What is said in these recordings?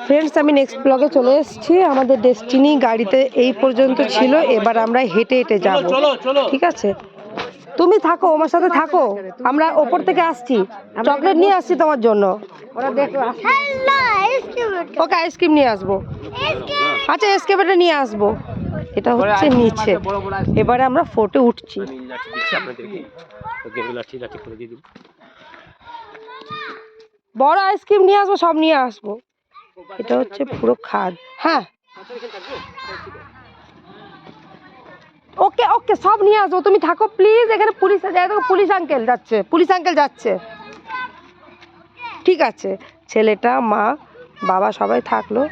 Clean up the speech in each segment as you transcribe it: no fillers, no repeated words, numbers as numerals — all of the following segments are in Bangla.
ফ্রেন্ডস, আমি নেক্সট ব্লগে চলে এসেছি। আমাদের ডেস্টিনি গাড়িতে এই পর্যন্ত ছিল, এবার আমরা হেঁটে হেঁটে যাব। ঠিক আছে, তুমি থাকো, আমার সাথে থাকো, আমরা ওপর থেকে আসছি, চকলেট নিয়ে আসছি তোমার জন্য। ওকে আইসক্রিম নিয়ে আসবো। আচ্ছা, এসকেপেটা নিয়ে আসবো। এটা হচ্ছে নিচে, এবারে আমরা ফোর্টে উঠছি। বড় আইসক্রিম নিয়ে আসবো, সব নিয়ে আসবো। এটা হচ্ছে পুরো খাদ। হ্যাঁ, ওকে ওকে, সব নিয়ে আসবো, তুমি থাকো প্লিজ। এখানে পুলিশ যায়, পুলিশ আঙ্কেল যাচ্ছে, পুলিশ আঙ্কেল যাচ্ছে। ঠিক আছে, ছেলেটা, মা, বাবা সবাই থাকলো।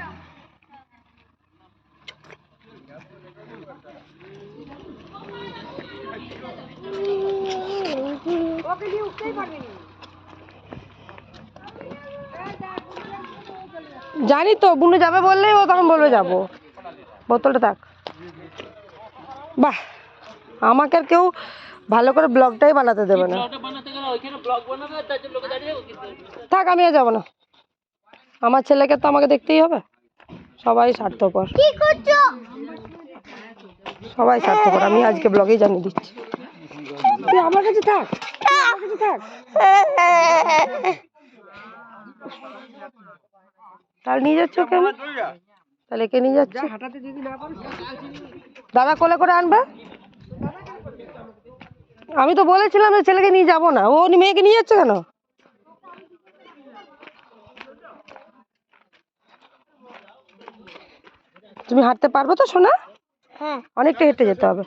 জানি তো, বুনু যাবে বললেই ও তখন বলবে যাবো। বোতলটা থাক। বাহ, আমাকে আর কেউ ভালো করে ব্লগটাই বানাতে দেবে না। থাক, আমি আর যাবো না। আমার ছেলেকে তো আমাকে দেখতেই হবে। সবাই স্বার্থপর, সবাই স্বার্থপর। আমি আজকে ব্লগেই জানিয়ে দিচ্ছি। তুই আমার কাছে থাক, আমার কাছে থাক। তাহলে নিয়ে যাচ্ছ কেন? তাহলে কে নিয়ে যাচ্ছে? দাদা কোলে করে আনবে। আমি তো বলেছিলাম যে ছেলেকে নিয়ে যাবো না, ও মেয়েকে নিয়ে যাচ্ছে কেন? তুমি হাঁটতে পারবে তো সোনা? হ্যাঁ, অনেকটা হেঁটে যেতে হবে।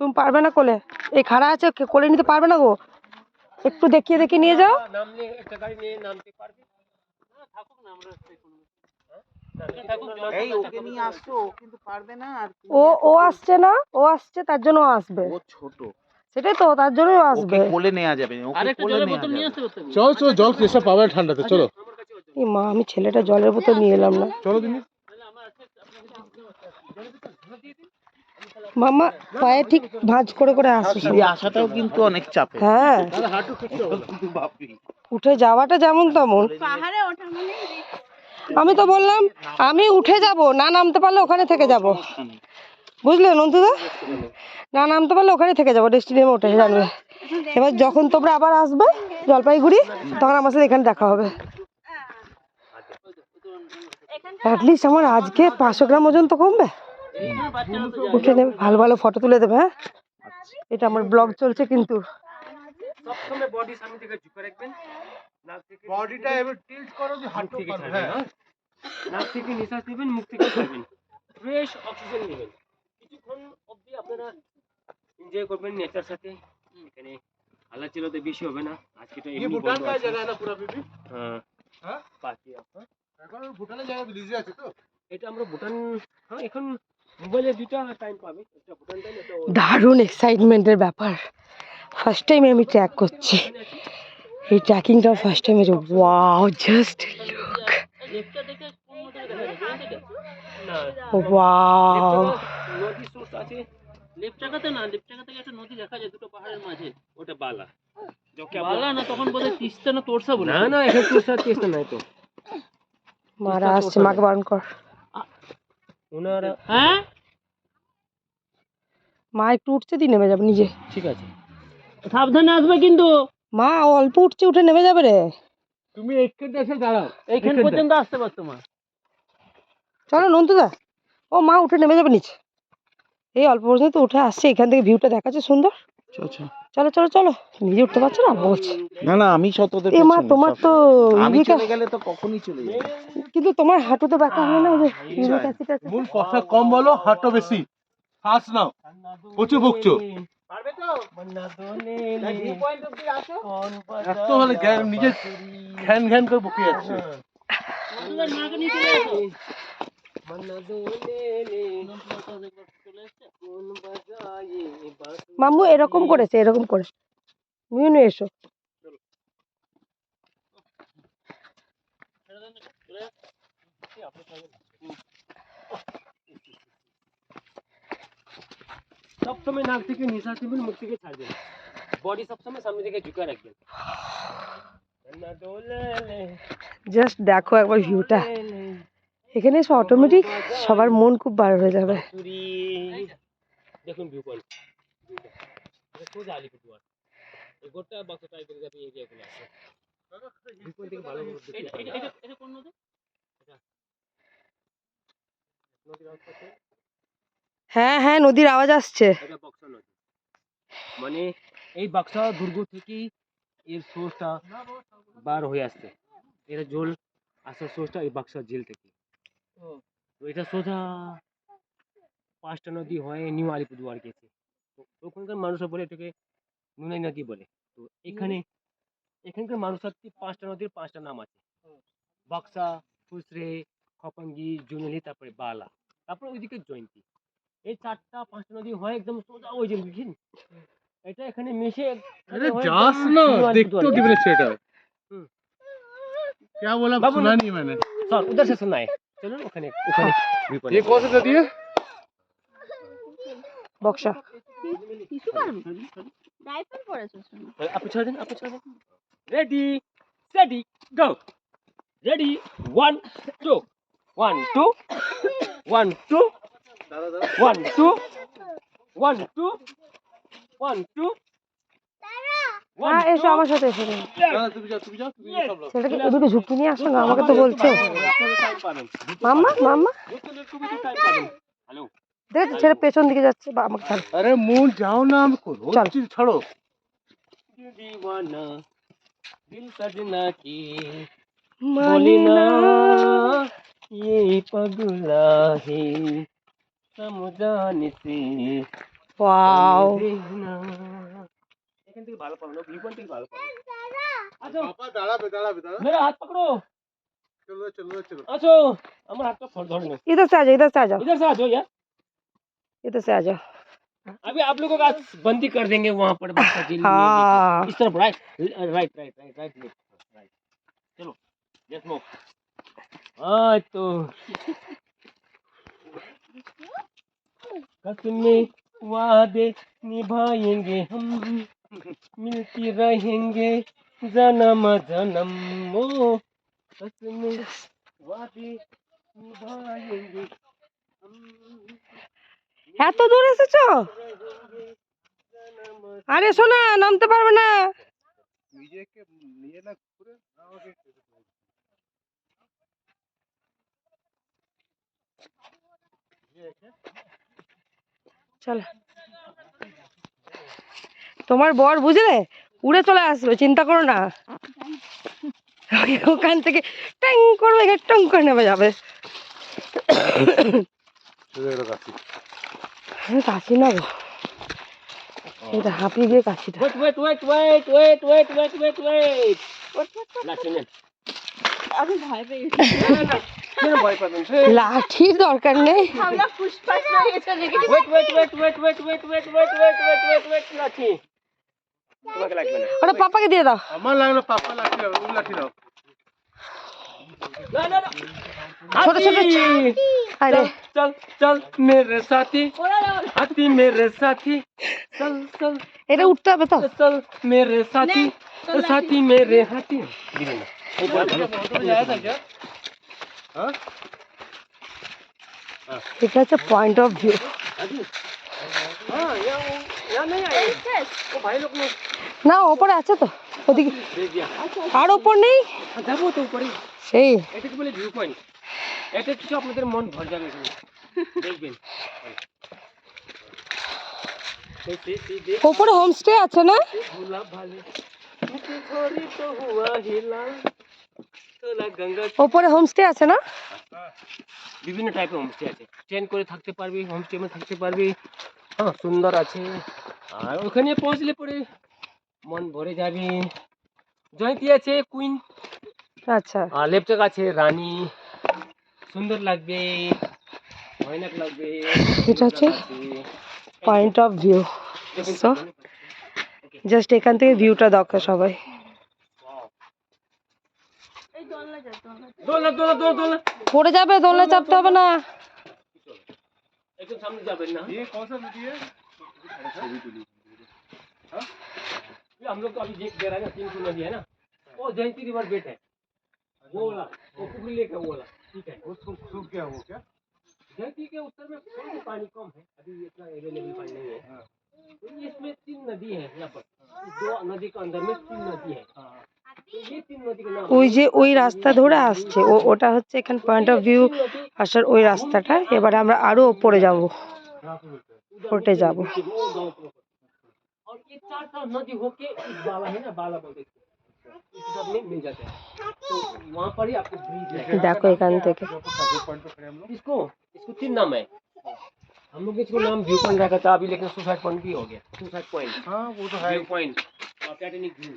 তুমি পারবে না কোলে? এই খাড়া আছে, কোলে নিতে পারবে না গো। একটু দেখিয়ে দেখিয়ে নিয়ে যাও। ও আসছে না, ও আসছে তার জন্য আসবে। ও ছোট, সেটাই তো, তার জন্যই আসবে। কোলে নেওয়া যাবে, আরেকটা জলের বোতল নিয়ে আসতে বলতে। চলো চলো, জল কেসা পাবে ঠান্ডাতে, চলো। এই মা, আমি ছেলেটা জলের বোতল নিয়ে এলাম না। চলো দিনি। মামা পায়ে ঠিক ভাঁজ করে করে আসছে। আসাটাও কিন্তু অনেক চাপে। হ্যাঁ, উঠে যাওয়াটা যেমন তেমন। আমি তো বললাম আমি উঠে যাব, না নামতে পারলে ওখানে থেকে যাব, বুঝলে নন্দুদা? না নামতে পারলে ওখানে থেকে যাবো, ডেস্টিনিয়ামে উঠে জানবে। এবার যখন তোমরা আবার আসবে জলপাইগুড়ি, তখন আমার সাথে এখানে দেখা হবে। অ্যাটলিস্ট আমার আজকে 500 গ্রাম ওজন তো কমবে। উঠে নেবে, ভালো ভালো ফটো তুলে দেবে। হ্যাঁ, এটা আমার ব্লগ চলছে কিন্তু। সবসময় বডি সামনে থেকে ঝুঁকে রাখবেন, নাক থেকে বডিটা এবার টিল্ট করো, যে হাত থেকে ছাড়বেন। হ্যাঁ, নাক থেকে নিঃশ্বাস নেবেন, মুখ থেকে ছাড়বেন, ফ্রেশ অক্সিজেন নেবেন। কিছুক্ষণ অবধি আপনারা এনজয় করবেন নেচার সাথে। এখানে হালাচিলতে বেশি হবে না আজকে। তো এই ভুটান का জায়গা না পুরো বিবি। হ্যাঁ হ্যাঁ, বাকি আপনারা এখন ভুটানের জায়গা বিজি আছে তো। এটা আমরা ভুটান, হ্যাঁ, এখন মোবাইলে দুটো টাইম পাবে, একটা ভুটান টাইম, একটা দারুণ এক্সাইটমেন্টের ব্যাপার। ফার্স্ট টাইম আমি ট্র্যাক করছি, এই ট্র্যাকিংটা ফার্স্ট টাইম হয়েছে। Wow, just look, wow. নদী সোর্স আছে লেফট জায়গাতে, না লেফট জায়গা থেকে একটা নদী দেখা যায় দুটো পাহাড়ের মাঝে, ওটা বালা। বালা না, তখন বোধহয় তিস্তা না তোরসা বলে। না না, এখানে তোরসা তিস্তা নাই তো। মারা আসছে, মাকে বারণ কর। ওনারা হ্যাঁ, মা একটু উঠছে, দিয়ে নেমে যাবে নিজে। ঠিক আছে, সাবধানে আসবে কিন্তু। মা অল্প উঠছে, উঠে নেমে যাবে রে। তুমি এইখানটা এসে দাঁড়াও, এইখান পর্যন্ত আসতে পারতো মা। চলো নন্দুদা। ও মা উঠে নেমে যাবে নিচে, এই অল্প পর্যন্ত উঠে আসছে, এখান থেকে ভিউটা দেখাচ্ছে সুন্দর। চলো চলো চলো, নিজে উঠতে পারছো না বলছি। না না, আমি শতদের পেছনে। মা তোমার তো আমি চলে গেলে তো কখনই চলে যাবে, কিন্তু তোমার হাঁটুতে ব্যথা হয় না? যে ইউরিক অ্যাসিড আছে। মূল কথা কম বলো, হাঁটো বেশি, শ্বাস নাও, প্রচুর বকছো। পারবে তো? ভিউ পয়েন্ট অবধি আসো। এত হলে নিজে ঘ্যান ঘ্যান করে বকে যাচ্ছে। তোমার মাকে নিয়ে চলে আসো। মাম্মু এরকম করেছে, এরকম করে নিয়ে নিয়ে এসো। সবসময় নাক থেকে নিঃশ্বাস নেবেন, মুখ থেকে ছাড়বেন, বডি সবসময় সামনে থেকে ঝুঁকে রাখবেন। জাস্ট দেখো একবার ভিউটা, এখানে এসে অটোমেটিক সবার মন খুব ভালো হয়ে যাবে। দেখুন ভিউ পয়েন্ট, সোজা আলিপুরদুয়ার এই গোটা বাক্স ট্রাই করে যাবে, এরিয়াগুলো আছে ভিউ পয়েন্ট থেকে ভালো ভালো দেখতে পাবেন। এটা কোন নদী? এটা নদীর আওয়াজ পাচ্ছেন? হ্যাঁ হ্যাঁ, নদীর আওয়াজ আসছে। এটা বক্সা নদী, মানে এই বক্সা দুর্গ থেকেই এর সোর্সটা বার হয়ে আসছে, এর জল আসার সোর্সটা এই বক্সা ঝিল থেকে। তো এটা সোজা 5টা নদী হয়ে নিউ আলিপুরদুয়ার গেছে। তো ওখানকার মানুষরা বলে এটাকে নুনাই নদী বলে। তো এখানকার মানুষের 5টা নদীর 5টা নাম আছে, বক্সা, ফুসরে, খপাঙ্গি, জুনেলি, তারপরে বালা, তারপরে ওইদিকে জয়ন্তী। এই 4টা 5টা নদী হয় একদম সোজা ওই যে বুঝলেন, এটা এখানে মিশে अरे जास ना देख तो डिफरेंशिएटर क्या बोला बाबू सुना ने- नहीं मैंने। सर उधर से सुनना है, चलो ওখানে ওখানে view point ये আছে। कौन सी नदी है? বক্সা। আপনি ছেড়ে দিন, আপনি ছেড়ে দিন। রেডি স্টেডি গো, রেডি 1 2 1 2 1 2 1 2 1 2 1 2 হ্যাঁ এসো আমার সাথে, এসো। तुम जाओ तुम ये सब लोग। ছেলেটাকে এদিকে ঝুঁকি নিয়ে আসো না, আমাকে তো বলছো। মাম্মা মাম্মা হ্যালো, দেখো ছেলে পেছন দিকে যাচ্ছে, বা আমাকে ছাড়ো। अरे मून जाओ ना, हमको रोज चल। चीज छोड़ो। दीवाना दिल सजना की মানি না। ये पगला है समझाने से ওয়াও, देखना। এখান থেকে ভালো পাবো না, ভিউ পয়েন্ট থেকে ভালো পাবো। আসো पापा दाड़ा पे दाड़ा। मेरा हाथ पकड़ो, चलो चलो चलो। আসো আমার হাতটা ধরে নো, इधर से आ जाओ, इधर से आ जाओ, इधर से आ जाओ यार। इधर से आ जाओ। अभी आप लोगों का बंदी कर देंगे वहाँ पर बक्सा झील में हाँ। लेके। इस तरफ right right right right right right, चलो लेट्स मूव। हाँ तो कसमें वादे निभाएंगे हम, मिलती रहेंगे जन्म जन्म। ओ कसमें वादे निभाएंगे हम, এত দূর এসেছো? আরে শোনা, নামতে পারবে না। डीजे के लिए ना पूरे आओगे। চলো, তোমার বর বুঝলে উড়ে চলে আসবে, চিন্তা করো না। ওখান থেকে ট্যাং করবে, টং করে নেমে যাবে। আমি কাশি না গো, এটা হাঁপিয়ে গিয়ে কাশিটা। wait wait wait wait wait wait wait wait wait লাঠি নেন, আমি ভয় পেয়ে গেছি। কেন ভয় পাবেন? লাঠির দরকার নেই। আমরা পুষ্পাস লাগিয়ে চলে গেছি। wait wait wait wait wait wait wait wait wait wait wait wait লাঠি তোমাকে লাগবে না। ওটা পাপাকে দিয়ে দাও। আমার লাগলো পাপা লাঠি দাও, তুমি লাঠি দাও। না না না, ছোট ছোট হাতি! আরে चल चल मेरे साथी, हाथी मेरे साथी, चल चल এটা उठते হবে তো। चल मेरे साथी, साथी मेरे हाथी। आया था क्या? हाँ? এটা হচ্ছে পয়েন্ট অফ ভিউ। हाँ यहाँ नहीं आए वो भाई लोग ने না ওপরে আছে তো, ওদিকে दे दिया। আর ওপর নেই যাবো তো উপরে, সেই। এটাকে বলে ভিউ পয়েন্ট। এটা কিছু আপনাদের মন ভরে যাবে এখানে দেখবেন। ওপরে হোমস্টে আছে না? भूला भाले छोरी तो हुआ हिला তোলা গঙ্গা। ওপরে হোমস্টে আছে না? বিভিন্ন টাইপের হোমস্টে আছে, ট্রেন করে থাকতে পারবি, হোমস্টে में থাকতে পারবি। হ্যাঁ সুন্দর আছে, আর ওখানে পৌঁছলে পরে মন ভরে যাবে। জয়ন্তী আছে কুইন, আচ্ছা, আর লেপচাক আছে রানী, সুন্দর লাগবে, ভয়ানক লাগবে। এটা হচ্ছে point of view. So just এখান থেকে ভিউটা দেখো সবাই। এই দোলনা যা, দোলনা। দোলা দোলা দোলা দোলা পড়ে যাবে, দোলনা চাপতে হবে না। একটু সামনে যাবেন না। ये कौन सा नदी है? ये हम लोग को अभी दे रहा है ना 300 नदी है ना, वो जयंती रिवर बेट है, वो वाला, वो कुबरी लेक है, वो वाला, ठीक है। वो सूख गया वो क्या? जयंती के उत्तर में थोड़ा सा पानी कम है, अभी इतना अवेलेबल पानी नहीं है। तो इसमें 3 नदी है यहाँ पर, इस 2 नदी के अंदर में 3 नदी है। तो ये 3 नदी का नाम ওই যে ওই রাস্তা ধরে আসছে ওটা হচ্ছে এখানে পয়েন্ট অফ ভিউ আসার ওই রাস্তাটা। এবারে আমরা আরো উপরে যাব, ফোর্টে যাব। वो गाँव को। और ये 4 नदी होके इस बाला है ना, बाला बोलते हैं इसको, इस सब में मिल जाते हैं। तो वहाँ पर ही आपको ब्रिज है। দেখো এখান থেকে पॉइंट पे खड़े हम लोग। इसको 3 नाम है, हम लोग इसको नाम व्यू पॉइंट रखा था अभी, लेकिन सुसाइड पॉइंट भी हो गया। सुसाइड पॉइंट, हाँ वो तो है। व्यू पॉइंट और टाइटैनिक व्यू,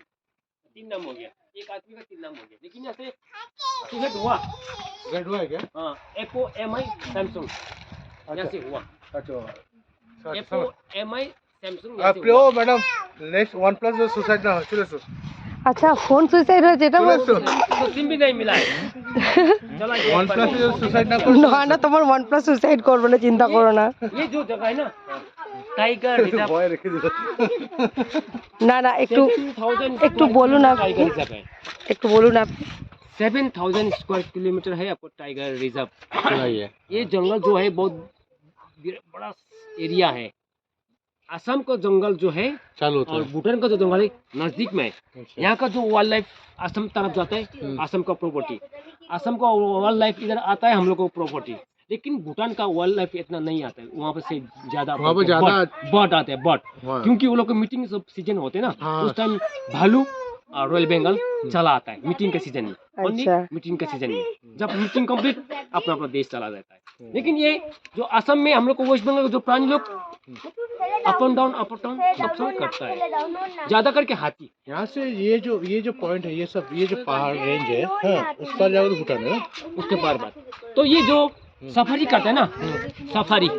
3 नाम हो गया, एक आदमी का 3 नाम हो गया। लेकिन यहाँ से सुसाइड हुआ, रेड हुआ है क्या? हाँ, एपो MI सैमसंग यहाँ से हुआ, अच्छा एपो MI सैमसंग आप लो मैडम, नेक्स्ट OnePlus जो सुसाइड ना हो, चलो सो আচ্ছা ফোন সুইসাইড হয়েছে এটা चलो বলছো? सो तो सिम भी नहीं मिला है। चला ये OnePlus जो सुसाइड ना करो। না না তোমার ওয়ান প্লাস সুইসাইড করবে না, চিন্তা করো না। ये जो जगह है ना, टाइगर रिजर्व, बॉय रखे दो। না না একটু 7,000 একটু বলুন আপনি, टाइगर रिजर्व है, একটু বলুন আপনি। 7,000 स्क्वायर किलोमीटर है आपको टाइगर रिजर्व। सुनाइए। ये जंगल जो है बहुत बड़ा एरिया है। असम का जंगल जो है चालू होता और है। भूटान का जो जंगल है नजदीक में है। यहाँ का जो वाइल्ड लाइफ असम तरफ जाता है, असम का प्रॉपर्टी, असम का वाइल्ड लाइफ इधर आता है हम लोग को प्रॉपर्टी। लेकिन भूटान का वाइल्ड लाइफ इतना नहीं आता है, वहाँ पे से ज्यादा वहाँ पे ज्यादा बर्ड आते हैं, बर्ड, हाँ। क्योंकि वो लोग के मीटिंग सब सीजन होते हैं ना, हाँ। उस टाइम भालू और रॉयल बंगाल चला आता है मीटिंग के सीजन में, ओनली अच्छा। मीटिंग के सीजन में। जब मीटिंग कंप्लीट अपना अपना देश चला जाता है। लेकिन ये जो असम में हम लोग को वेस्ट बंगाल के जो प्राणी लोग अप एंड डाउन सब समय करता है, ज्यादा करके हाथी। यहाँ से ये जो पॉइंट है, ये सब ये जो पहाड़ रेंज है, हाँ, उस पर जाओ तो भूटान है ना? उसके बार बार तो ये जो सफारी करता है ना, सफारी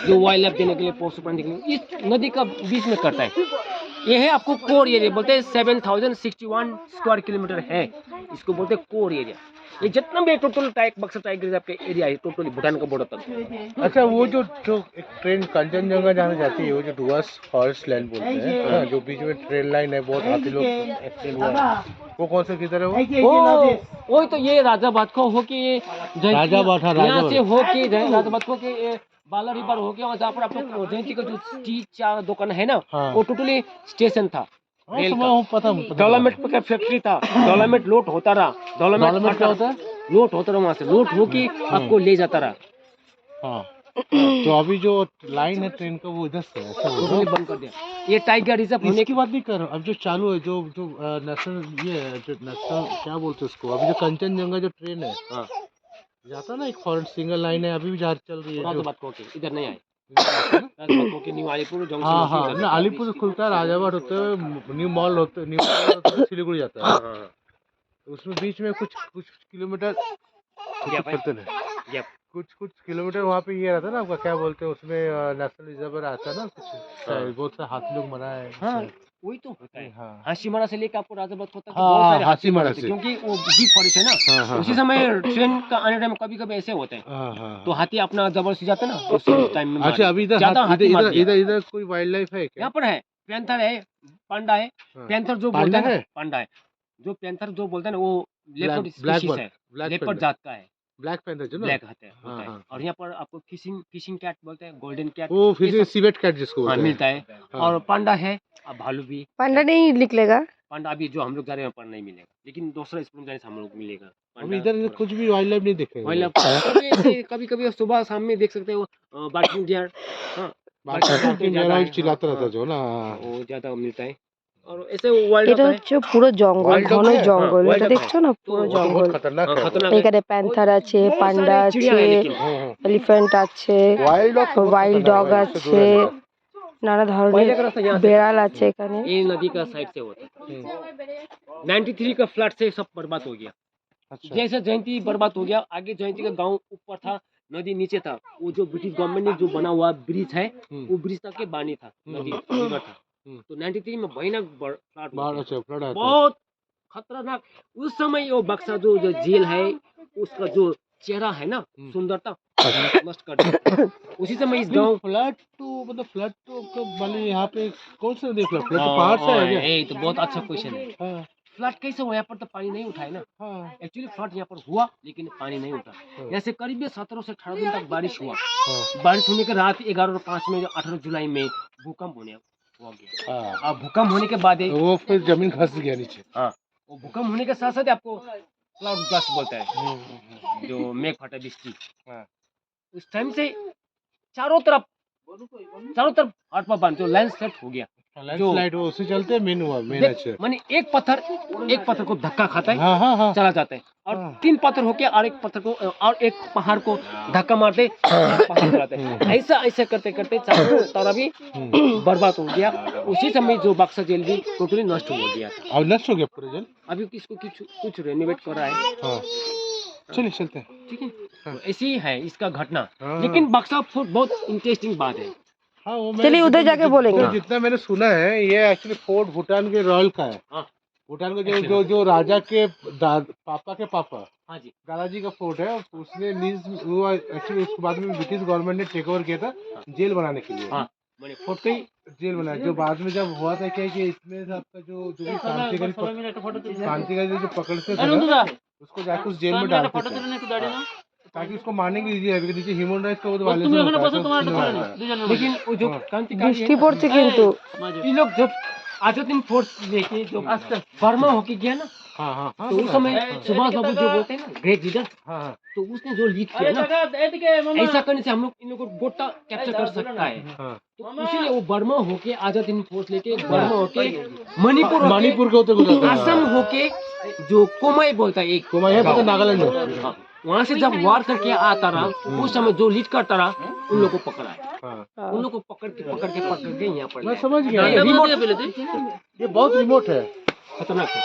जो वाइल्ड लाइफ देने के लिए, पशु प्राणी देखने के लिए, इस नदी का बीच में करता है। ये है आपको कोर एरिया बोलते हैं, 7,061 स्क्वायर किलोमीटर है, इसको बोलते हैं कोर एरिया। ये जितना भी टोटल बक्सर टाइगर रिजर्व का एरिया है, टोटली भूटान का बॉर्डर तक। अच्छा वो जो एक ट्रेन कंचनजंगा जाने जाती है, वो जो डुअर्स फॉरेस्ट लैंड बोलते हैं, हाँ, जो बीच में ट्रेन लाइन है, बहुत हाथी लोग एक्सीडेंट हुआ है, वो कौन से किधर है वो? वो तो ये राजा बादखो हो के राजा बाठा, राजा यहाँ से हो के राजा बादखो के बाला रिवर हो गया, जहाँ पर आप लोग जयंती का जो टी चा दुकान है ना, हाँ। वो टोटली स्टेशन था। हाँ, रेल तो का मैं पता डेवलपमेंट का फैक्ट्री था, डेवलपमेंट लोड होता रहा, डेवलपमेंट क्या होता है? लोड होता रहा, वहाँ से लोड हो के आपको ले जाता रहा। हाँ, तो अभी जो लाइन है ट्रेन का वो इधर से है, ऐसा बोल रहा हूँ। बंद कर दिया। ये टाइगर रिजर्व होने इसकी बात नहीं कर रहा हूँ, अब जो चालू है, जो जो नेशनल, ये है, जो नेशनल क्या बोलते हैं उसको, अभी जो कंचनजंगा जो ट्रेन है, हाँ, जाता ना एक फॉरेस्ट सिंगल लाइन है, अभी भी जा चल रही है राजा जो, बादखो के इधर नहीं आए, राजा बादखो के न्यू अलीपुर जंक्शन हाँ में हाँ, सीधा ना अलीपुर खुलता है, राजाबाद होते हुए न्यू मॉल होते, न्यू मॉल होते हुए सिलीगुड़ी जाता है, हाँ, हाँ, तो उसमें बीच में कुछ किलोमीटर गैप है, चलते हैं, गैप। कुछ किलोमीटर वहाँ पे ये रहता है ना आपका, क्या बोलते हैं उसमें, नेशनल रिजर्व आता है ना कुछ, बहुत सारे हाथी लोग मरा है। हाँ, वही तो होता है। हाँ हाशीमारा से लेकर आपको राजा बादखो तक हाँ, बहुत सारे हाशीमारा हाथी से। क्योंकि वो डीप फॉरेस्ट है ना, हाँ हाँ उसी समय ट्रेन का आने टाइम कभी कभी ऐसे होते हैं, हाँ हाँ। तो हाथी अपना जबरदस्ती जाते हैं ना, उसी टाइम में अच्छा अभी इधर ज्यादा हाथी मार इधर दिया। इधर इधर कोई वाइल्ड लाइफ है क्या? यहाँ पर है पैंथर है, पांडा है। हाँ। पैंथर जो पांडा बोलते हैं है? ना, पांडा है, जो पैंथर जो बोलते हैं ना, वो लेपर्ड ब्लैक स्पीशीज है, लेपर्ड जात का है, ब्लैक पैंथर जो ना, ब्लैक होता है, हाँ, हाँ। और यहाँ पर आपको फिशिंग कैट बोलते हैं, गोल्डन कैट, वो फिर ये से सिवेट कैट जिसको हाँ बोलते हैं। मिलता है। हाँ। और पांडा है, अब भालू भी। पांडा नहीं निकलेगा। पांडा अभी जो हम लोग जा रहे हैं पर नहीं मिलेगा, लेकिन दूसरा स्पून जाने से हम लोग को मिलेगा। अभी इधर कुछ भी वाइल्ड लाइफ नहीं दिख रही है। कभी कभी सुबह शाम में देख सकते हो बार्किंग डियर, हाँ, बाकी ज्यादा है, चिल्लाता हाँ, रहता है जो ना, वो ज्यादा मिलता है। और ऐसे वाइल्ड এটা है, হচ্ছে পুরো জঙ্গল, Wild dog ঘন है? জঙ্গল, हाँ, এটা wild dog দেখছো না পুরো तो জঙ্গল। बहुत खतरनाक हाँ, है। खतरनाक है। এখানে প্যান্থার আছে, बहुत পান্ডা सारे चिड़िया है আছে, लेकिन এলিফ্যান্ট আছে, वाइल्ड डॉग वाइल्ड डॉग আছে, নানা पहले ধরনের का रास्ता यहाँ से বেড়াল আছে এখানে। ये नदी का साइड से होता था। 93 का फ्लड से सब बर्बाद हो गया। अच्छा जैसे जयंती बर्बाद हो गया, आगे जयंती का गांव ऊपर था, नदी नीचे था। वो जो ब्रिटिश गवर्नमेंट ने जो बना हुआ ब्रिज है, वो ब्रिज तक के बानी था, नदी रिवर था। तो 93 में भयानक फ्लड बाढ़, हो गया। अच्छा फ्लड आता है। बहुत खतरनाक। उस समय वो बक्सा जो जेल है, उसका जो चेहरा है ना, सुंदरता नष्ट कर दिया। उसी समय इस गांव फ्लड तो मतलब फ्लड तो कब वाले यहाँ पे कौन सा देख लो, फ्लड तो पहाड़ से है क्या? ये तो बहुत अच्छा क्वेश्चन है। हाँ फ्लड कैसे हुआ? यहाँ पर तो पानी नहीं उठा है ना। हाँ एक्चुअली फ्लड यहाँ पर हुआ लेकिन पानी नहीं उठा। यहाँ से करीब 17 से 18 दिन तक बारिश हुआ। हाँ बारिश होने के रात 11:05 में 18 जुलाई में भूकंप होने हो गया। हाँ, अब भूकंप होने के बाद तो वो फिर जमीन खस गया नीचे। हाँ, वो भूकंप होने के साथ साथ आपको क्लाउड ब्लास्ट बोलता है, जो मेघ फटा बिजली। हाँ। उस टाइम से चारों तरफ हाथ पर बांध जो लैंडस्लाइड हो गया। लैंडस्लाइड वो उससे चलते मेन हुआ, मेन देख, अच्छा। माने एक पत्थर को धक्का खाता है, हाँ हाँ हाँ चला जाता है, और हाँ। 3 पत्थर होके और एक पहाड़ को धक्का मारते पहाड़ चलाते हैं। ऐसा करते करते चारों तरफ भी बर्बाद हो गया। उसी समय जो बक्सर जेल भी टोटली नष्ट हो गया था। अब नष्ट हो गया पूरा जल। अभी किसको कुछ रेनोवेट कर रहा है। हाँ चलिए चलते हैं। ठीक है, तो ऐसे ही है इसका घटना। हाँ। लेकिन बक्सर फोर्ट बहुत इंटरेस्टिंग बात है। हाँ वो चलिए उधर जाके बोलेंगे। जितना मैंने सुना है, ये एक्चुअली फोर्ट भूटान के रॉयल का है। हाँ। भूटान का जो राजा के पापा के पापा हाँ जी, दादाजी का फोर्ट है। उसने वो एक्चुअली उसके बाद में ब्रिटिश गवर्नमेंट ने टेक ओवर किया था जेल बनाने के लिए। हाँ, मैंने फोर्ट का ही जेल बनाया, जो बाद में जब हुआ था क्या कि इसमें से आपका जो भी शांतिकारी जो पकड़ते थे ना, उसको जाके उस जेल में डालते थे ताकि उसको मारने के लिए नीचे ह्यूमन राइट्स का वो वायलेशन होता है। लेकिन वो जो क्रांतिकारी বৃষ্টি পড়ছে কিন্তু ये लोग जब आजाद फोर्स लेके जो बर्मा होके गया ना, हाँ हाँ हाँ तो उस समय सुभाष बाबू जो बोलते हैं ना ग्रेट लीडर, हाँ तो उसने जो लीड किया ना, ऐसा करने से हम लोग इन लोगों को गोटा कैप्चर कर सकता है। हाँ। तो इसीलिए वो बर्मा होके आजाद हिंद फोर्स लेके बर्मा होके मणिपुर मणिपुर के होते गुजरते हैं। असम होके जो कोमाई बोलता है एक कुमाऊं है, पता नागालैंड में। हाँ, वहाँ से जब वार करके आता रहा, उस समय जो लीड करता रहा उन लोगों को पकड़ा है। हाँ उन लोगों को पकड़ के यहाँ पर मैं लाया। समझ गया। ये रिमोट ये बहुत रिमोट है, खतरनाक है।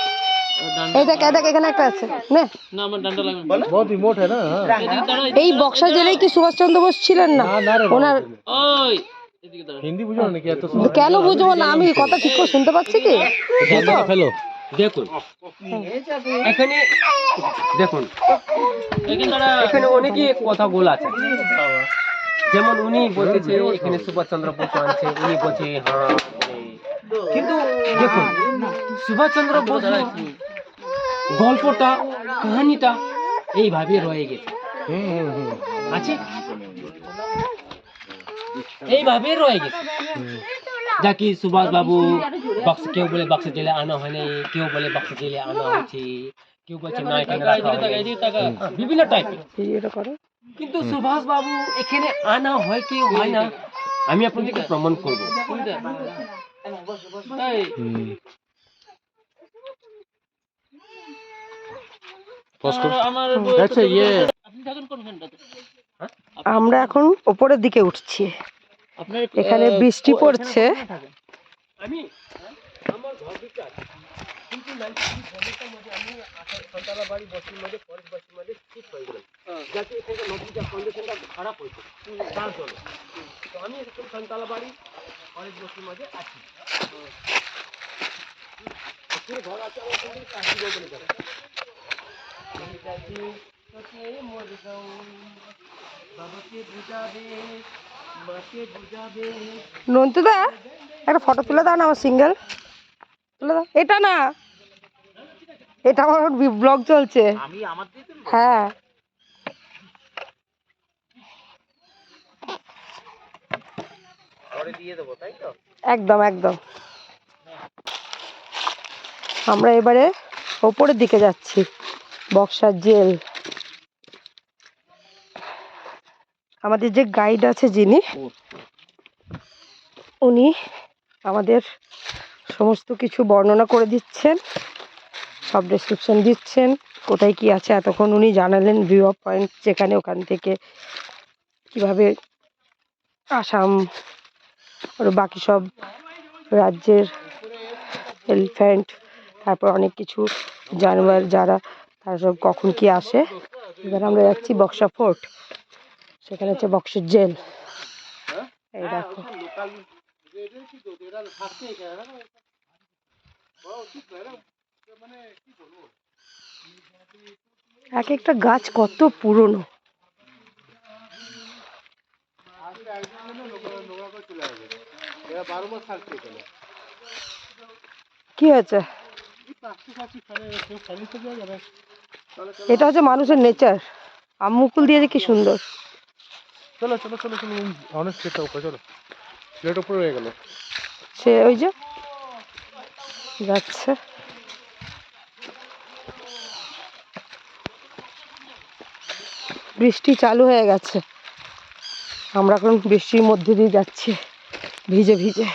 এই দেখ এখানে একটা আছে নে बहुत रिमोट है ना। हाँ। এই বক্সা জেলায় কি সুভাষচন্দ্র বোস ছিলেন না না না রে ওনার হিন্দি বুঝো না কি এত কেন বুঝবো না আমি কথা ঠিক করে শুনতে পাচ্ছি কি ফেলো। দেখুন এখানে দেখুন এখানে অনেকই কথা বলা আছে। যেমন উনি বলতেছে এখানে সুভাষচন্দ্র বোস আছে, উনি বলছে হ্যাঁ, কিন্তু দেখুন সুভাষচন্দ্র বোস গল্পটা কাহিনীটা এইভাবে রয়ে গেছে আছে, এইভাবে রয়ে গেছে। যা কি সুভাষ বাবু কেউ বলে বক্সা জেলে আনা হয়নি, কেউ বলে বক্সা জেলে আনা হয়েছে, কেউ বলছে না এখানে রাখা হয়নি, বিভিন্ন টাইপের। ভিডিওটা করো কিন্তু সুভাষ বাবু এখানে আনা হয় কি হয় না আমি আপনাদেরকে প্রমাণ করব। আচ্ছা ये আমরা এখন উপরের দিকে উঠছি, এখানে বৃষ্টি পড়ছে। আমি আমার ঘর দিকে আছি, কিন্তু 1940 মধ্যে আমি সন্তালা বাড়ি বস্তির মধ্যে ফরেস্ট বস্তির মধ্যে শিফট হয়ে গেলাম, যাতে এখানকার নদীটা কন্ডিশনটা খারাপ হয়েছে তার জন্য। তো আমি এখন সন্তালা বাড়ি ফরেস্ট বস্তির মধ্যে আছি। পুরো ঘর আছে আমার সঙ্গে কাশি বলে যাবে বাবাকে বুঝাবে মাকে বুঝাবে। নন্টুদা একটা ফটো তুলে দাও না আমার সিঙ্গেল তুলে দাও। এটা না, এটা আমার ব্লগ চলছে। হ্যাঁ একদম একদম। আমরা এবারে ওপরের দিকে যাচ্ছি, বক্সার জেল। আমাদের যে গাইড আছে যিনি, উনি আমাদের সমস্ত কিছু বর্ণনা করে দিচ্ছেন, সব ডেসক্রিপশন দিচ্ছেন, কোথায় কি আছে এতক্ষণ উনি জানালেন, ভিউ অফ পয়েন্ট যেখানে, ওখান থেকে কিভাবে আসাম আর বাকি সব রাজ্যের এলিফ্যান্ট, তারপর অনেক কিছু জানোয়ার যারা, তারা সব কখন কি আসে। এবার আমরা যাচ্ছি বক্সা ফোর্ট, সেখানে হচ্ছে বক্সের জেল। এই দেখো এক একটা গাছ কত পুরনো। আসলে একদিন না নোংরা করে চলে আসবে, এরা 12 মাস থাকছে এখানে। কি হয়েছে? এই প্লাস্টিক ফেলে কেউ ফেলে তো দেওয়া যাবে। এটা হচ্ছে মানুষের নেচার। মুকুল দিয়েছে কি সুন্দর। চলো চলো চলো চলো, অনেক প্লেটটা উপরে, চলো প্লেট উপরে রয়ে গেল। সে ওই যে যাচ্ছে। বৃষ্টি চালু হয়ে গেছে, আমরা এখন বৃষ্টির মধ্যে দিয়ে যাচ্ছি ভিজে ভিজে।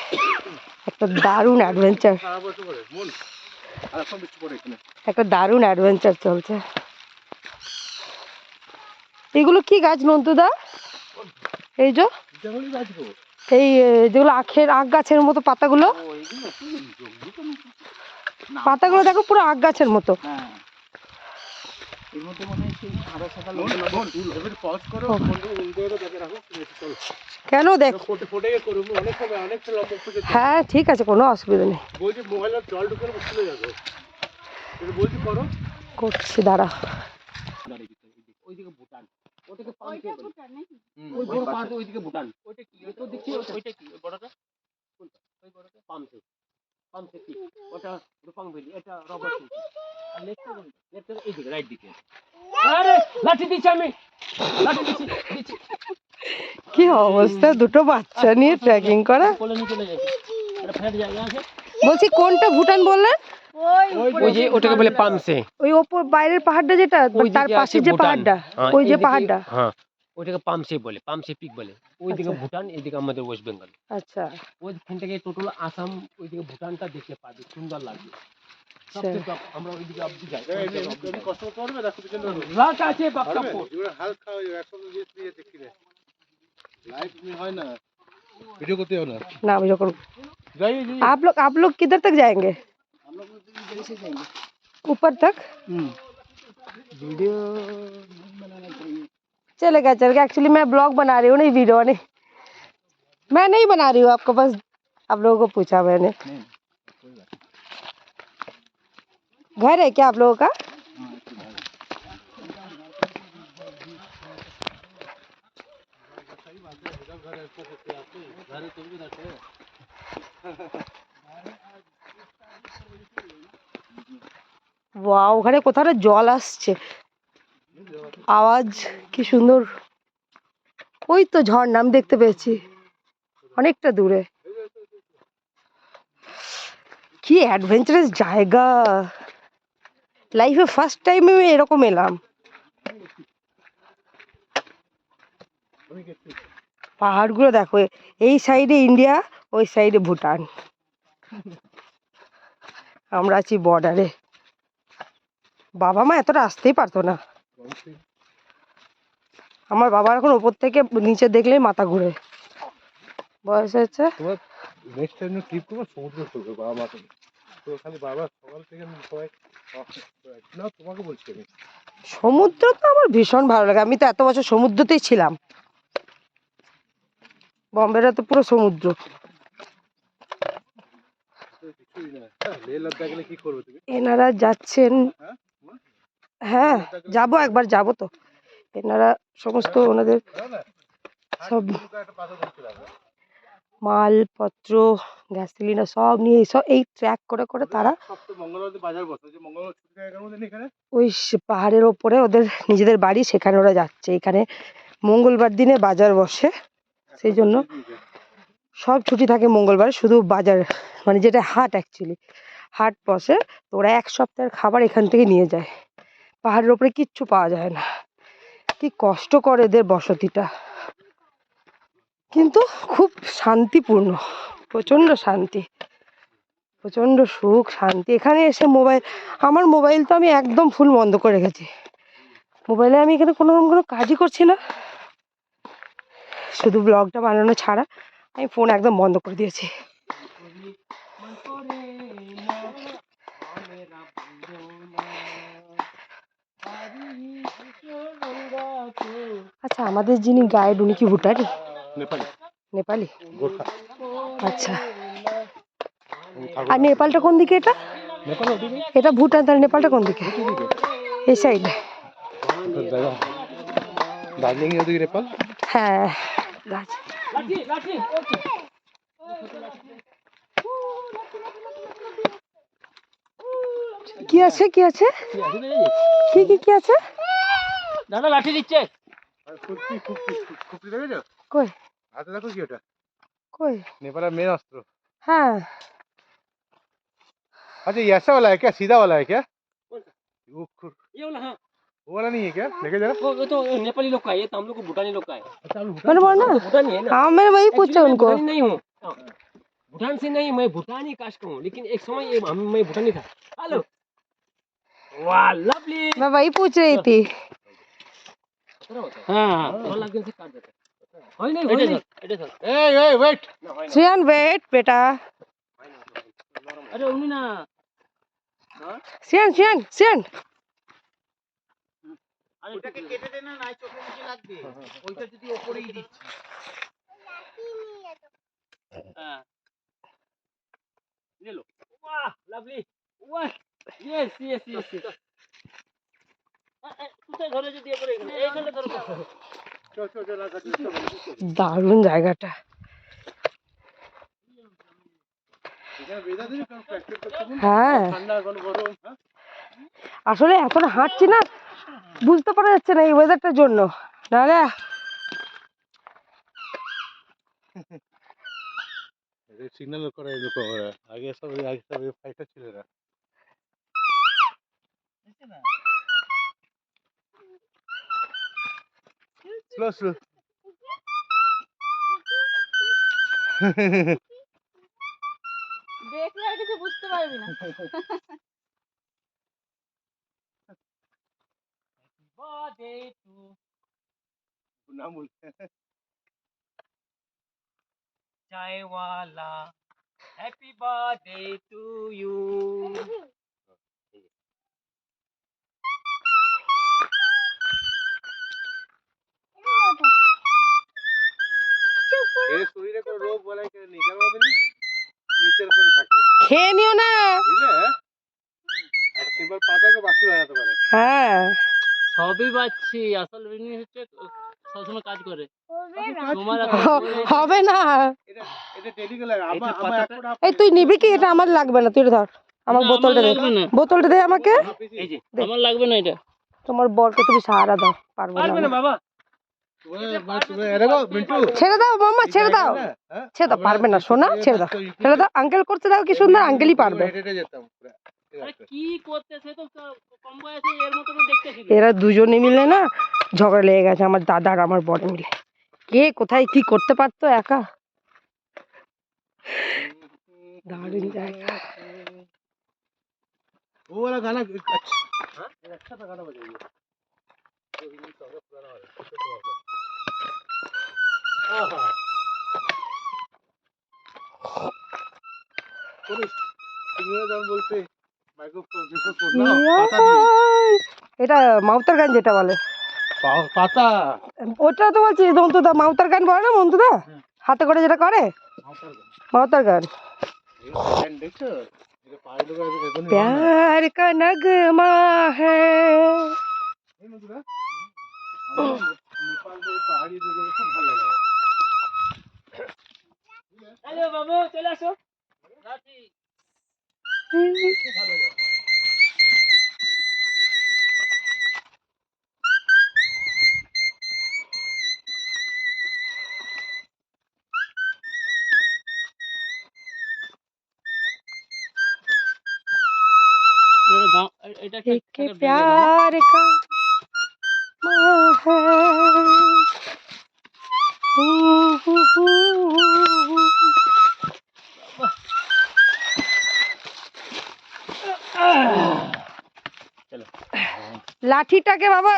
একটা দারুণ অ্যাডভেঞ্চার, সারা বছর করে মন আর এখন বৃষ্টি পড়ে এখানে। একটা দারুণ অ্যাডভেঞ্চার চলছে। এগুলো কি গাছ নন্টুদা? এই যে জঙ্গলি গাছ গো। এই যেগুলো আখ গাছের মতো পাতাগুলো, পাতাগুলো দেখো পুরো আখ গাছের মতো। এর মধ্যে মনে হচ্ছে সাদা সাদা এবারে পজ করো, বন্ধু উল্টো দেখে রাখো, চলো কেন দেখ, ফোটে ফোটে করো, অনেক হবে, অনেকটা লম্বা ফুটে। হ্যাঁ ঠিক আছে, কোনো অসুবিধা নেই, বলছি মোবাইলের জল ঢুকে চলে যাবে, এটা বলছি করো। করছি দাঁড়া। ওইদিকে ভুটান, ওটাকে পাম্প ওইটা ভুটান নাকি? ওই বড় পাহাড় ওইদিকে ভুটান। ওইটা কি? ওই তো দেখছি ওইটা কি? ওই বড়টা কোনটা? ওই বড়টা পাম্প কি? ওটা রূপাং ভ্যালি, এটা রবার্ট সিটি। আর লেফটে কোনটা? লেফটে এইদিকে, রাইট দিকে। আরে লাঠি দিচ্ছি আমি, লাঠি দিচ্ছি। কি অবস্থা, দুটো বাচ্চা নিয়ে ট্রেকিং করা। কোলে নিয়ে চলে যাচ্ছে, এটা ফ্ল্যাট জায়গা আছে। বলছি কোনটা ভুটান বললেন? ওই যে ওটাকে বলে পামসে। ওই ওপর বাইরের পাহাড়টা যেটা, তার পাশে যে পাহাড়টা, ওই যে পাহাড়টা। হ্যাঁ, ওটাকে পামসে বলে, পামসে পিক বলে। ওইদিকে আচ্ছা। ভুটান, এদিকে আমাদের ওয়েস্ট বেঙ্গল। আচ্ছা ওইখান থেকে টোটাল আসাম, ওইদিকে ভুটানটা দেখতে পাবে, সুন্দর লাগবে। আচ্ছা। সবচেয়ে top, আমরা ওইদিকে অব্দি যাই। তুমি কষ্ট করতে পারবে, দেখো পিছনে রাত আছে বাক্সাপুর। এগুলো হালকা হয়ে যাবে, একসাথে জিনিস নিয়ে দেখি রে লাইট में হয় না, वीडियो करते हो ना। ना मुझे करो। जाइए आप लोग किधर तक जाएंगे? हम लोग इधर से जाएंगे ऊपर तक वीडियो बनाना चाहिए। चलेगा। एक्चुअली मैं ब्लॉग बना रही हूँ, नहीं वीडियो नहीं, मैं नहीं बना रही हूँ, आपको बस आप लोगों को पूछा मैंने। घर है क्या आप लोगों का? ওয়াও, ওখানে কোথাও একটা জল আসছে, আওয়াজ কি সুন্দর। ওই তো ঝর্ণা আমি দেখতে পেয়েছি অনেকটা দূরে। কি অ্যাডভেঞ্চারাস জায়গা, লাইফে ফার্স্ট টাইম আমি এরকম এলাম। পাহাড়গুলো দেখো, এই সাইডে ইন্ডিয়া, ওই সাইডে ভুটান, আমরা আছি বর্ডারে। বাবা মা এতটা আসতেই পারতো না, আমার বাবার এখন ওপর থেকে নিচে দেখলেই মাথা ঘুরে, বয়স হয়েছে। তোমার নেক্সট টাইম ট্রিপ করবো সমুদ্র করবে বাবা মাকে, তো খালি বাবা সকাল থেকে সবাই না, তোমাকে বলছি আমি। সমুদ্র তো আমার ভীষণ ভালো লাগে, আমি তো এত বছর সমুদ্রতেই ছিলাম, বম্বেটা তো পুরো সমুদ্র। কিছুই না, লে লাদাখ গেলে কি করবে তুমি? এনারা যাচ্ছেন, হ্যাঁ যাবো, একবার যাবো তো। এনারা সমস্ত ওনাদের সব মালপত্র, গ্যাস সিলিন্ডার সব নিয়ে এই ট্র্যাক করে করে তারা মঙ্গলবার বাজার বসে, যে মঙ্গলবার ছুটি জায়গার মধ্যে এখানে ওই পাহাড়ের ওপরে ওদের নিজেদের বাড়ি, সেখানে ওরা যাচ্ছে। এখানে মঙ্গলবার দিনে বাজার বসে, সেই জন্য সব ছুটি থাকে মঙ্গলবার, শুধু বাজার মানে যেটা হাট, অ্যাকচুয়ালি হাট বসে। তো ওরা এক সপ্তাহের খাবার এখান থেকে নিয়ে যায়, পাহাড়ের ওপরে কিচ্ছু পাওয়া যায় না। কি কষ্ট করে এদের বসতিটা, কিন্তু খুব শান্তিপূর্ণ, প্রচণ্ড শান্তি, প্রচণ্ড সুখ শান্তি। এখানে এসে আমার মোবাইল তো আমি একদম ফুল বন্ধ করে রেখেছি, মোবাইলে আমি এখানে কোনো কাজই করছি না, শুধু ব্লগটা বানানো ছাড়া আমি ফোন একদম বন্ধ করে দিয়েছি। আচ্ছা, আমাদের যিনি গাইড উনি কি ভুটানি? নেপালি। নেপালি, গোর্খা। আচ্ছা। আর নেপালটা কোন দিকে? এটা এটা ভুটান, তাহলে নেপালটা কোন দিকে? এই সাইডে। दादा दार्जिलिंग होती है नेपाल হ্যাঁ গাছ। লাঠি লাঠি ওকে কি আছে কি আছে কি আছে? দাদা লাঠি দিচ্ছে खुपी खुपी खुपी देखो কই हाथे देखो কি ওটা কই? नेपाल में अस्त्र হ্যাঁ अच्छा ये ऐसा वाला है क्या सीधा वाला है क्या वो ये वाला हाँ वो वाला नहीं है क्या लेके जरा वो तो नेपाली लोग का है ये तो हम लोग को भूटानी लोग का है अच्छा हम मैंने बोला तो ना, भूटानी है ना हाँ मैंने वही पूछा Actually, मैं उनको। भूटानी नहीं हूँ हाँ, भूटान से नहीं मैं भूटानी कास्ट का हूँ लेकिन एक समय मैं भूटानी था हेलो वाह लवली मैं वही पूछ रही थी। हाँ और लगन से काट देते होई नहीं ए वेट श्रेयन वेट बेटा, अरे उन्हीं ना श्रेयन श्रेयन श्रेयन ওটাকে কেটে দে না নাই চোখের নিচে লাগবে ওইটা যদি ওপরেই দিচ্ছি हाँ ले लो वाह लवली वाह यस यस यस তুই ঘরে যদি করে এইখানে ধরো चल चल चल चल দারুণ জায়গাটা। এখানে বেদা দিন কারণ প্র্যাকটিস করতে হ্যাঁ ঠান্ডা এখন গরম হ্যাঁ আসলে এখন হাঁটছি না, বুঝতে পারা যাচ্ছে না এই ওয়েদারটার জন্য, নাহলে সিগন্যাল করে লোক ওরা আগে সব ফাইটার ছিল এরা স্লো স্লো দেখলে আর কিছু বুঝতে পারবি না। बर्थडे टू नाम बोलते हैं चाय वाला हैप्पी बर्थडे टू यू এর শরীরে কোনো রোগ বলে কেন নেই কেন বলতে নিচের ওখানে থাকে খেয়ে নিও না। বুঝলে একটা সিম্পল পাতাকে বাসি বানাতে পারে হ্যাঁ সবই বাচ্চি আসল জিনিস হচ্ছে সবসময় কাজ করে তোমার হবে না। এটা এটা ডেলি গেলে আমার আমার একটা এই তুই নিবি কি? এটা আমার লাগবে না, তুই এটা ধর, আমার বোতলটা দে, বোতলটা দে আমাকে। এই যে আমার লাগবে না এটা তোমার বরকে তুমি সাহারা দাও। পারবো পারবে না না বাবা अरे वो मिंटू ছেড়ে দাও মাম্মা, ছেড়ে দাও, ছেড়ে দাও, পারবে না সোনা, ছেড়ে দাও, ছেড়ে দাও। আঙ্কেল করতে দাও, কি সুন্দর, আঙ্কেলই পারবে। হেঁটে যেতাম পুরো আরে কি করতেছে তো কম বয়সে এর মতন দেখতেছিল এরা দুজনে মিলে না ঝগড়া লেগে গেছে, আমার দাদা আর আমার বড় মিলে, কে কোথায় কি করতে পারতো একা। দারুণ জায়গা। वो वाला गाना अच्छा था गाना बजाइए বলতে মাইক্রোফোন এটা মাউতার গান যেটা বলে, পাতা ওটা তো বলছি মন্তুদা, মাউতার গান বলে না মন্তুদা, হাতে করে যেটা করে মাউতার গান। দেখছো प्यार का नगमा है। পাহাড়ি খুব ভালো লাগে হ্যালো বাবু চলে আসো রাজি এটা एक प्यार का माँ है। লাঠিটাকে বাবা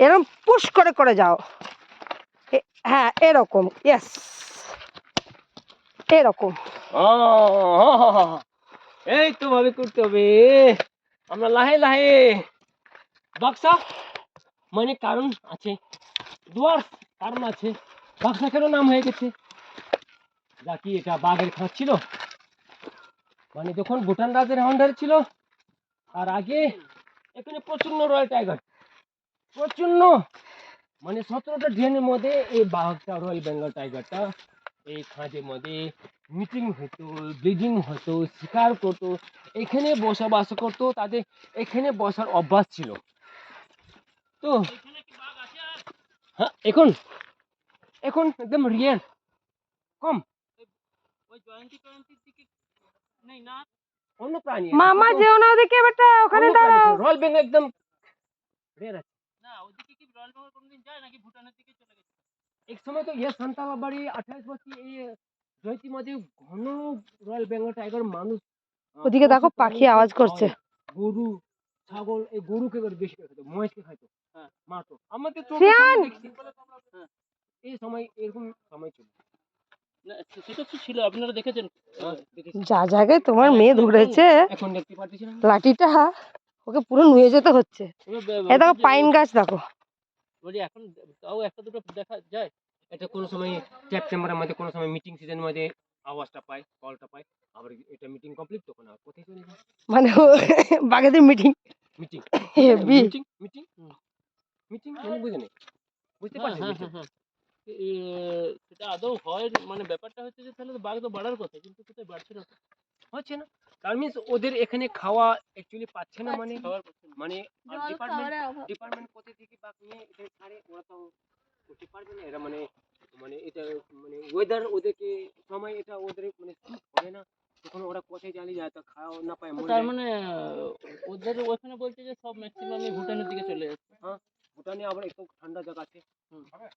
এরকম পুশ করে করে যাও, হ্যাঁ এরকম, ইয়েস এরকম। এই তো ভাবে করতে হবে আমরা লাহে লাহে বাক্সা মানে কারণ আছে ডুয়ার্স কারণ আছে বাক্সা কেন নাম হয়ে গেছে যা কি এটা বাঘের খাঁচ ছিল মানে যখন ভুটান রাজের আন্ডারে ছিল আর আগে এখানে প্রচন্ড রয়্যাল টাইগার প্রচন্ড মানে 17টা ডিএনএর মধ্যে এই বাঘটা রয়্যাল বেঙ্গল টাইগারটা এই খাঁজের মধ্যে মিটিং হতো, ব্রিডিং হতো, শিকার করতো, এখানে বসবাস করতো, তাদের এখানে বসার অভ্যাস ছিল। তো হ্যাঁ এখন এখন একদম রিয়েল কম। অন্য প্রাণী আছে, মামা কিন্তু যেও না ওদিকে বেটা, ওখানে অন্য প্রাণী দাঁড়াও। আছে, রয়্যাল বেঙ্গল একদম রেয়ার আছে। এক সময় তো ইয়ে সান্তালা বাড়ি 28 বছর এই জয়তী মাঝে ঘন রয়্যাল বেঙ্গল টাইগার মানুষ ওদিকে দেখো পশু পাখি প্রাণীকে আওয়াজ করছে। খাওয়ায়। গরু ছাগল এই গরুকে এবার বেশি করে খাইতো, মহিষকে খাইতো, মারতো। আমাদের চোখের সিয়ান! সামনে দেখছি। এই সময় এরকম সময় ছিল। সেটা তো ছিল, আপনারা দেখেছেন। দেখেছি। যা জায়গায় তোমার মেয়ে ধরেছে এখন দেখতে পাচ্ছি না। লাঠিটা, ওকে পুরো নুয়ে যেতে হচ্ছে। এই দেখো পাইন গাছ দেখো। বলি এখন তাও একটা দুটো দেখা যায়। এটা কোনো সময় সেপ্টেম্বরের মধ্যে, কোনো সময় মিটিং সিজনের মধ্যে আওয়াজটা পায়, কলটা পায়। আবার এটা মিটিং কমপ্লিট তখন আর কোথায় চলে যায়। মানে বাঘেদের meeting. Meeting heavy. Meeting meeting meeting মানে বুঝেনি, বুঝতে পারছি meeting। সেটা আদৌ হয় মানে ব্যাপারটা হচ্ছে যে তাহলে তো বাঘ তো বাড়ার কথা, কিন্তু কোথায় বাড়ছে না, হচ্ছে না। তার মিন্স ওদের এখানে খাওয়া অ্যাকচুয়ালি পাচ্ছে না, মানে মানে জল ডিপার্টমেন্ট খাওয়ার অভাব। ডিপার্টমেন্ট কোথা থেকে বাঘ নিয়ে এটা ছাড়ে, ওরা তো করতে পারবে না। এরা মানে মানে এটা মানে ওয়েদার ওদেরকে সময় এটা ওদের মানে suit হবে না, তখন ওরা কোথায় জ্বালিয়ে যায়, তো খাওয়া না পায় মরে তার যায়। মানে ওদের ওখানে বলছে যে সব ম্যাক্সিমামই ভুটানের দিকে চলে যাচ্ছে। হ্যাঁ, ভুটানে আবার একটু ঠান্ডা জায়গা আছে।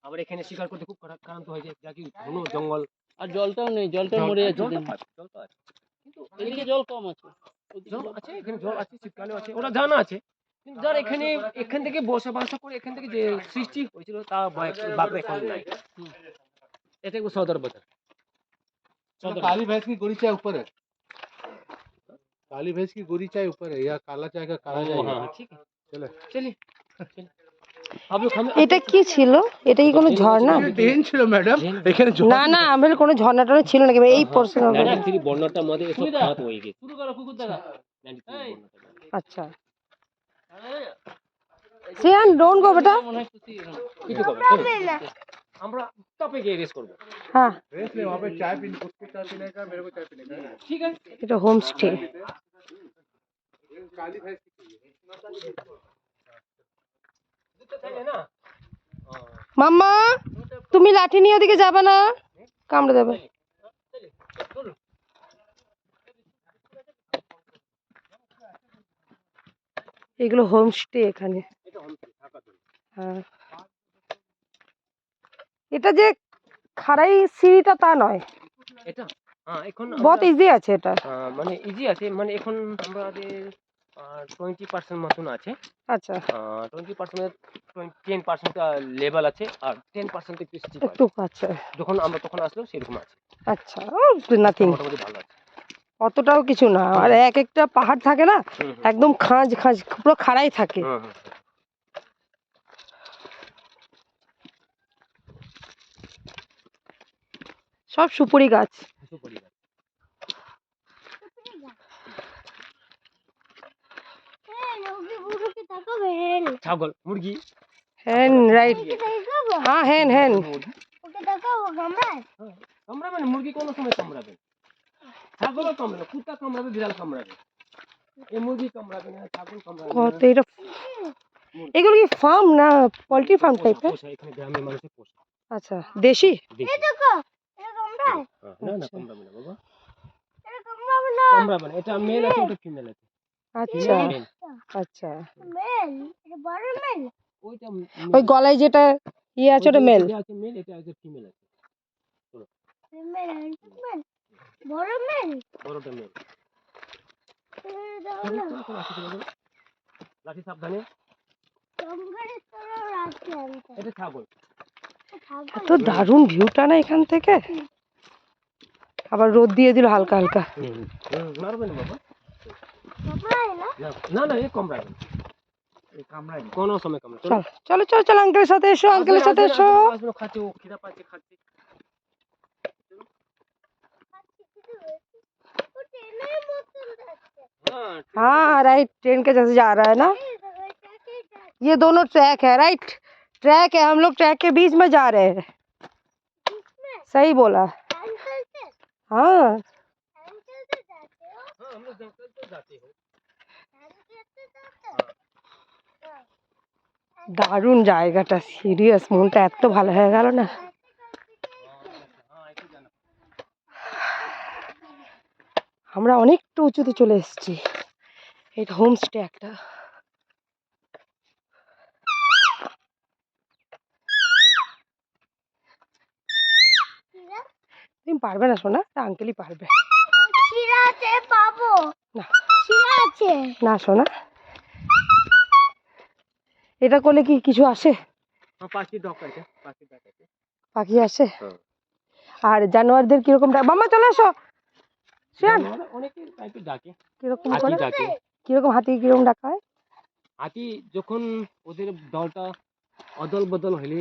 আবার এখানে শিকার করতে খুব ক্লান্ত হয়ে যায়, যা কি ঘন জঙ্গল। আর জলটাও নেই, জলটাও মরে যাচ্ছে জল দিন। জল তো আছে, কিন্তু এদিকে জল কম আছে। ওদিকে জল জল- আছে, এখানে জল আছে, শীতকালেও আছে, ওরা জানা আছে। কিন্তু যারা এখানে এখান থেকে বসবাস করে, এখান থেকে যে সৃষ্টি হয়েছিল তা বাঘ এখন নাই। এটা একটু সদর বাজার। काली भैंस की गोरी चाय ऊपर है, काली भैंस की गोरी चाय ऊपर है, या काला चाय का काला चाय है। হ্যাঁ ঠিক আছে, चलो চলি आप लोग हमें এটা কি ছিল? এটা কি কোনো ঝর্ণা? ট্রেন ছিল ম্যাডাম, এখানে না না, আমি ভাবলাম কোনো ঝর্ণা টর্ণা ছিল নাকি এই পোর্শন। 93 বন্যাটার মধ্যে এসব খাত হয়ে গেছে। শুরু করো কুকুর দেখা। 93 বন্যাটার মধ্যে। আচ্ছা সিয়ান, ডোন্ট গো বেটা। মনে হয় খুশি এরকম। কিছু করবে না, চলো। আমরা টপে গিয়ে রেস করবো, হ্যাঁ, रेस में वहाँ पे चाय पीने, उसको चाय पीने का, मेरे को चाय पीने का। ঠিক আছে। এটা হোমস্টে। काली भैंस की चाहिए। দুটো থাকে না। মাম্মা, তুমি লাঠি নিয়ে ওদিকে যাবে না, কামড়ে দেবে। চলো। এগুলো হোমস্টে এখানে। এটা হোমস্টে ঢাকা তো। হ্যাঁ, এটা যে খাড়াই সিঁড়িটা তা নয়, এটা হ্যাঁ এখন বহুত ইজি আছে এটা। মানে ইজি আছে, মানে এখন আমাদের 20% মতন আছে। আচ্ছা, 20% 10% লেভেল আছে, আর 10% একটু স্টিপ আছে। একটু আচ্ছা যখন আমরা তখন আসলো সেরকম আছে, আচ্ছা, নাথিং, মোটামুটি ভালো আছে। অতটাও কিছু না। আর এক একটা পাহাড় থাকে না, হুম, হুম। একদম খাঁজ খাঁজ পুরো খাড়াই থাকে। হুম, হুম। সব সুপুরি গাছ। কিছু পরিবার ছাগল মুরগি হ্যান রাইট, হ্যাঁ হ্যান হ্যান। মুরগি কামড়াবে না, মুরগি কোনো সময় কামড়াবে না। ছাগলও কামড়াবে, কুত্তা কামড়াবে, বিড়াল কামড়াবে, এই মুরগি কামড়াবে না, ছাগল কামড়াবে না। কত এটা, এগুলো কি ফার্ম না পোল্ট্রি ফার্ম টাইপের? পোষা, এখানে গ্রামের মানুষের পোষা। আচ্ছা, দেশি? দেশি। হ্যাঁ, না না কামড়াবে না বাবা, কামড়াবে না। এটা মেল আছে, ওটা ফিমেল আছে। আচ্ছা Male। আচ্ছা, ওইটা ওই গলায় যেটা ইয়ে আছে ওটা মেল। আছে মেল, এটা আছে ফিমেল আছে। বড়টা মেল। লাঠি সাবধানে, এটা ছাগল। এত দারুণ ভিউটা না এখান থেকে। আবার রোদ দিয়ে দিল হালকা হালকা। মারবে না বাবা, না না, এ কামড়াবে না, এ কামড়ায় না কোনো সময়, কামড়ায়। চল চলো চলো চলো, আঙ্কেলের সাথে এসো, আঙ্কেলের সাথে এসো। আসবে, খাচ্ছে, ও খিদা পাচ্ছে, খাচ্ছে। हाँ हाँ राइट, ट्रेन के जैसे जा रहा है ना। ये दोनों ट्रैक है, राइट? ट्रैक है, हम लोग ट्रैक के बीच में जा रहे हैं। सही बोला। हाँ, हम लोग जंगल तो जाते हो। দারুণ জায়গাটা, সিরিয়াস, মনটা এত ভালো হয়ে গেল না। আমরা অনেকটা উঁচুতে চলে এসেছি। এটা হোমস্টে একটা। তুমি পারবে না সোনা, আঙ্কেলই পারবে। না না সোনা, এটা করলে কি কিছু আসে? পাখি ডক আছে, পাখি ডাক আছে। পাখি আসে? হ্যাঁ। আর জানোয়ারদের কিরকম ডাক? মামা চলে এসো। শিয়ান অনেকে টাইপের ডাকে। কিরকম হাতি করে? ডাকে। কিরকম হাতি কিরকম ডাকা হয়? হাতি যখন ওদের দলটা অদল বদল হলে,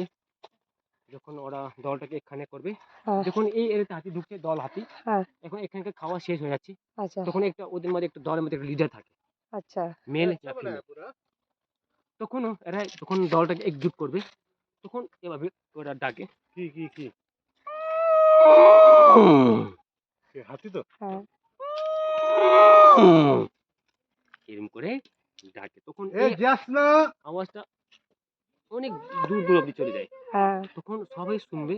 যখন ওরা দলটাকে এখানে করবে, হ্যাঁ যখন এই এরিয়াতে হাতি ঢুকছে, দল হাতি, হ্যাঁ। এখন এখানকার খাওয়া শেষ হয়ে যাচ্ছে, আচ্ছা তখন একটা ওদের মধ্যে একটা দলের মধ্যে একটা লিডার থাকে, আচ্ছা মেল या ফিমেল। তখন এরা যখন দলটাকে একজুট করবে, তখন এভাবে ওরা ডাকে। কি হাতি তো হ্যাঁ। এরকম করে ডাকে, তখন এ এই যাস না। আওয়াজটা অনেক দূর দূর অব্দি চলে যায়, হ্যাঁ তখন সবাই শুনবে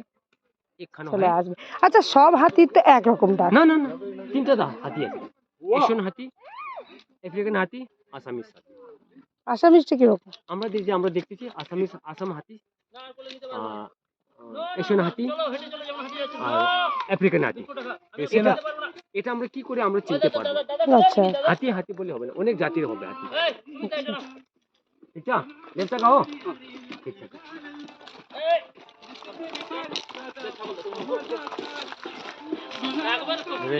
এখানে চলে হয়। আসবে। আচ্ছা, সব হাতির তো একরকম ডাক? না না না, তিনটা হাতি আছে, এশিয়ান হাতি, আফ্রিকান হাতি, আসামিস হাতি। আসামিসটা কিরকম? আমরা দেখতেছি আসাম হাতি, এশিয়ান হাতি আর আফ্রিকান হাতি। এটা এটা আমরা কি করে আমরা চিনতে পারবো? আচ্ছা হাতি হাতি বলে হবে না, অনেক জাতির হবে হাতি। ঠিক আছে, লেফট গাও। ঠিক আছে।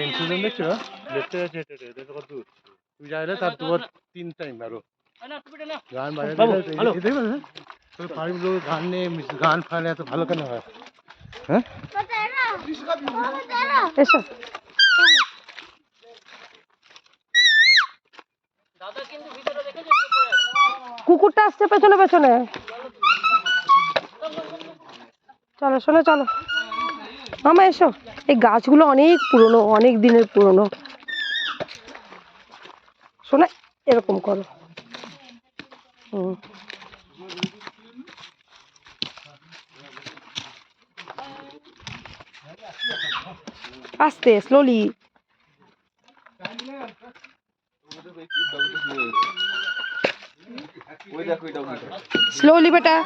ইনসিডেন্ট দেখছো? দেখতে যাচ্ছে এটা কত দূর? তুই যাইলে তার 2-3 টাইম আরো গান বাজাতে হ্যালো। দেখবে না? তো পাড়ি লোক গান নিয়ে গান ফান এত ভালো কেন হয়? হ্যাঁ এসো। কুকুরটা আসছে পেছনে পেছনে। চলো শোনো, চলো মামা এসো। এই গাছগুলো অনেক পুরনো, অনেক দিনের পুরনো। শোনা, এরকম করো। আস্তে, স্লোলি স্লোলি বেটা।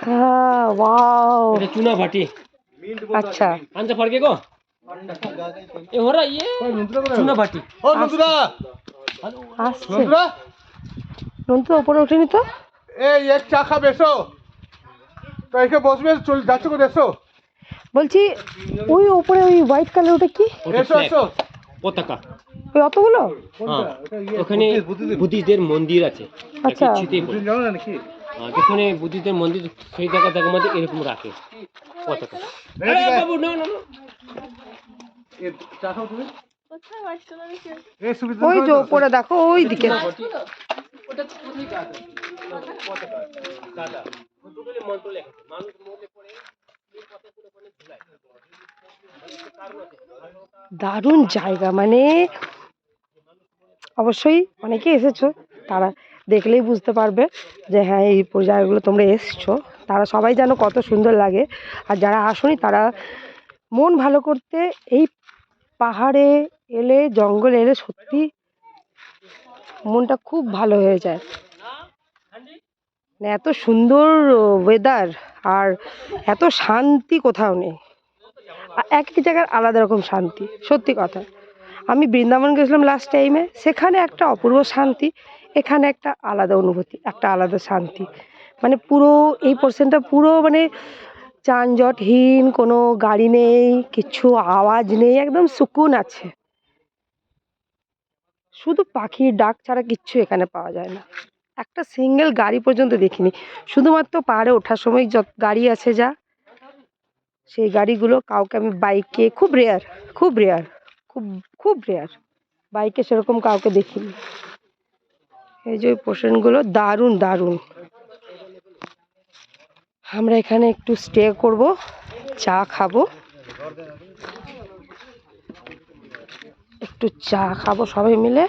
हाँ वाओ, এটা চুনা ভাটি। अच्छा আনতে পারবে গো? এ হরা ইয়ে চুনা ভাটি। ও নন্দুরা, আসছে। নন্দুরা, নন্তু উপরে ওঠেনি তো? এই এক চা খাবে এসো। তো এসে বসবে, চল যাচ্ছ করে এসো। বলছি ওই উপরে ওই হোয়াইট কালার, ওটা কি? ওটা এসো এসো। পতাকা। ওই অতগুলো? হ্যাঁ, ওখানে বুদ্ধিস্টদের মন্দির আছে। আচ্ছা। চিতে বলে। জানো না নাকি? যেখানে বুদ্ধিস্টদের মন্দির, সেই জায়গার মধ্যে এরকম রাখে পতাকা। আরে বাবু না না না। এ চা খাও তুমি? কোথায় বাসছো না দেখি? এই সুবিধা ওই যে উপরে দেখো, ওই দিকে। ওটা কোথায় কাটা? পতাকা কাটা। দুটোলে মন্ত্র লেখা আছে। মানুষ মরলে পরে এই পতাকাগুলো ওখানে ঝুলায়। দারুণ জায়গা, মানে অবশ্যই অনেকে এসেছো, তারা দেখলেই বুঝতে পারবে যে হ্যাঁ এই জায়গাগুলো তোমরা এসছো। তারা সবাই যেন কত সুন্দর লাগে। আর যারা আসোনি তারা মন ভালো করতে এই পাহাড়ে এলে, জঙ্গলে এলে সত্যি মনটা খুব ভালো হয়ে যায়। মানে এত সুন্দর ওয়েদার আর এত শান্তি কোথাও নেই। এক এক জায়গার আলাদা রকম শান্তি, সত্যি কথা। আমি বৃন্দাবন গেছিলাম লাস্ট টাইমে, সেখানে একটা অপূর্ব শান্তি, এখানে একটা আলাদা অনুভূতি, একটা আলাদা শান্তি। মানে পুরো এই পোর্শনটা পুরো মানে যানজটহীন, কোনো গাড়ি নেই, কিছু আওয়াজ নেই, একদম সুকুন আছে। শুধু পাখির ডাক ছাড়া কিচ্ছু এখানে পাওয়া যায় না। একটা সিঙ্গেল গাড়ি পর্যন্ত দেখিনি, শুধুমাত্র পাহাড়ে ওঠার সময় যত গাড়ি আছে যা, সেই গাড়িগুলো কাউকে আমি বাইকে খুব রেয়ার, খুব রেয়ার, খুব খুব রেয়ার বাইকে সেরকম কাউকে দেখিনি। এই যে পোর্শনগুলো দারুণ দারুণ। আমরা এখানে একটু স্টে করব, চা খাবো, একটু চা খাবো সবাই মিলে।